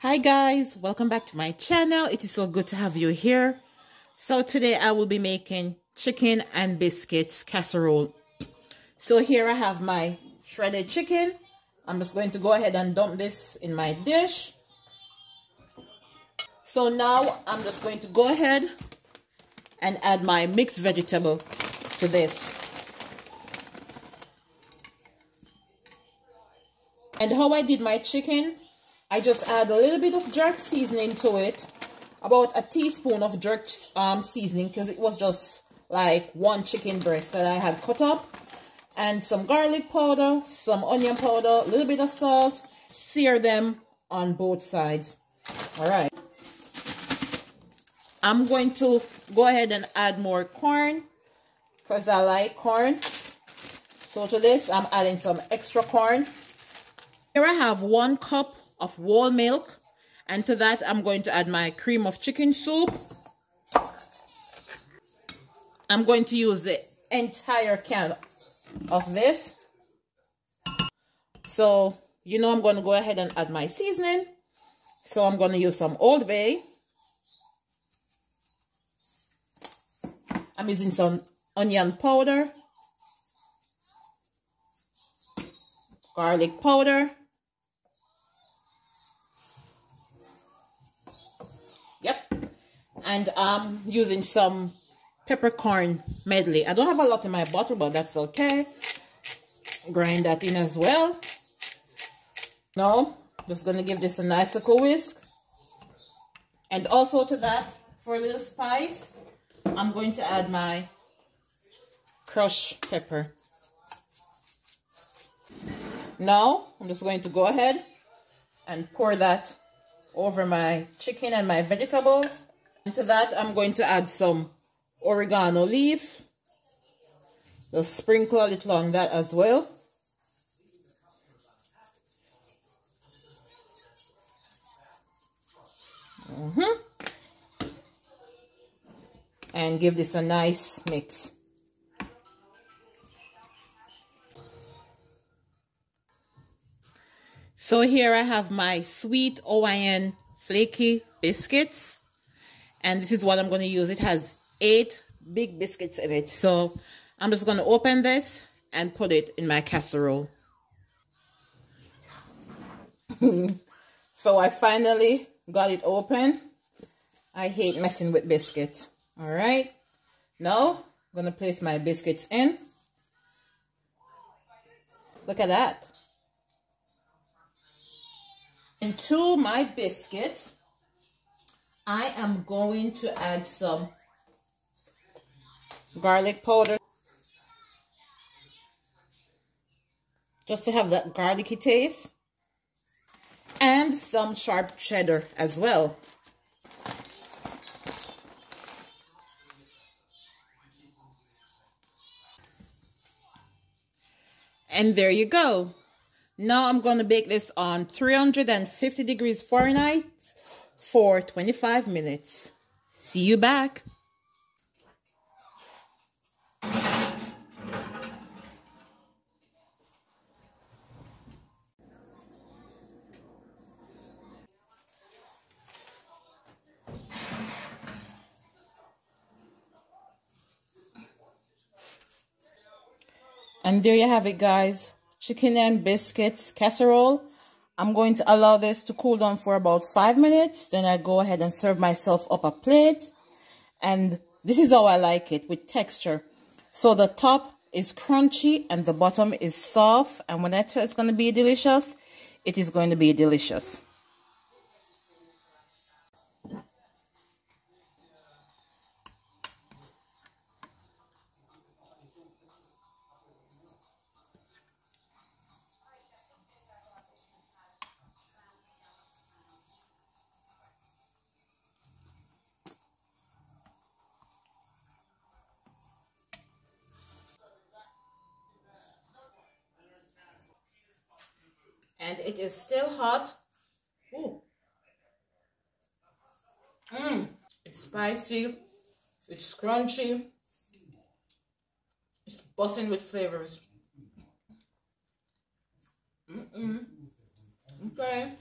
Hi guys, welcome back to my channel. It is so good to have you here. So today I will be making chicken and biscuits casserole. So here I have my shredded chicken. I'm just going to go ahead and dump this in my dish. So now I'm just going to go ahead and add my mixed vegetable to this. And how I did my chicken, I just add a little bit of jerk seasoning to it, about a teaspoon of jerk seasoning, because it was just like one chicken breast that I had cut up, and some garlic powder, some onion powder, a little bit of salt. Sear them on both sides. All right. I'm going to go ahead and add more corn because I like corn. So to this, I'm adding some extra corn. Here I have 1 cup of whole milk, and to that I'm going to add my cream of chicken soup. I'm going to use the entire can of this. So you know I'm going to go ahead and add my seasoning. So I'm going to use some Old Bay. I'm using some onion powder, garlic powder, and I'm using some peppercorn medley. I don't have a lot in my bottle, but that's okay. Grind that in as well. Now, just gonna give this a nice little whisk. And also to that, for a little spice, I'm going to add my crushed pepper. Now, I'm just going to go ahead and pour that over my chicken and my vegetables. And to that, I'm going to add some oregano leaf. Just sprinkle a little on that as well. And give this a nice mix. So here I have my sweet Hawaiian flaky biscuits. And this is what I'm going to use. It has 8 big biscuits in it. So I'm just going to open this and put it in my casserole. So I finally got it open. I hate messing with biscuits. All right. Now I'm going to place my biscuits in. Look at that. And to my biscuits, I am going to add some garlic powder, just to have that garlicky taste, and some sharp cheddar as well. And there you go. Now I'm going to bake this on 350 degrees Fahrenheit for 25 minutes. See you back. And there you have it, guys. Chicken and biscuits casserole. I'm going to allow this to cool down for about 5 minutes. Then I go ahead and serve myself up a plate. And this is how I like it, with texture. So the top is crunchy and the bottom is soft. And when I tell it's going to be delicious, it is going to be delicious. And it is still hot. Ooh. It's spicy. It's crunchy. It's buzzing with flavors. Okay.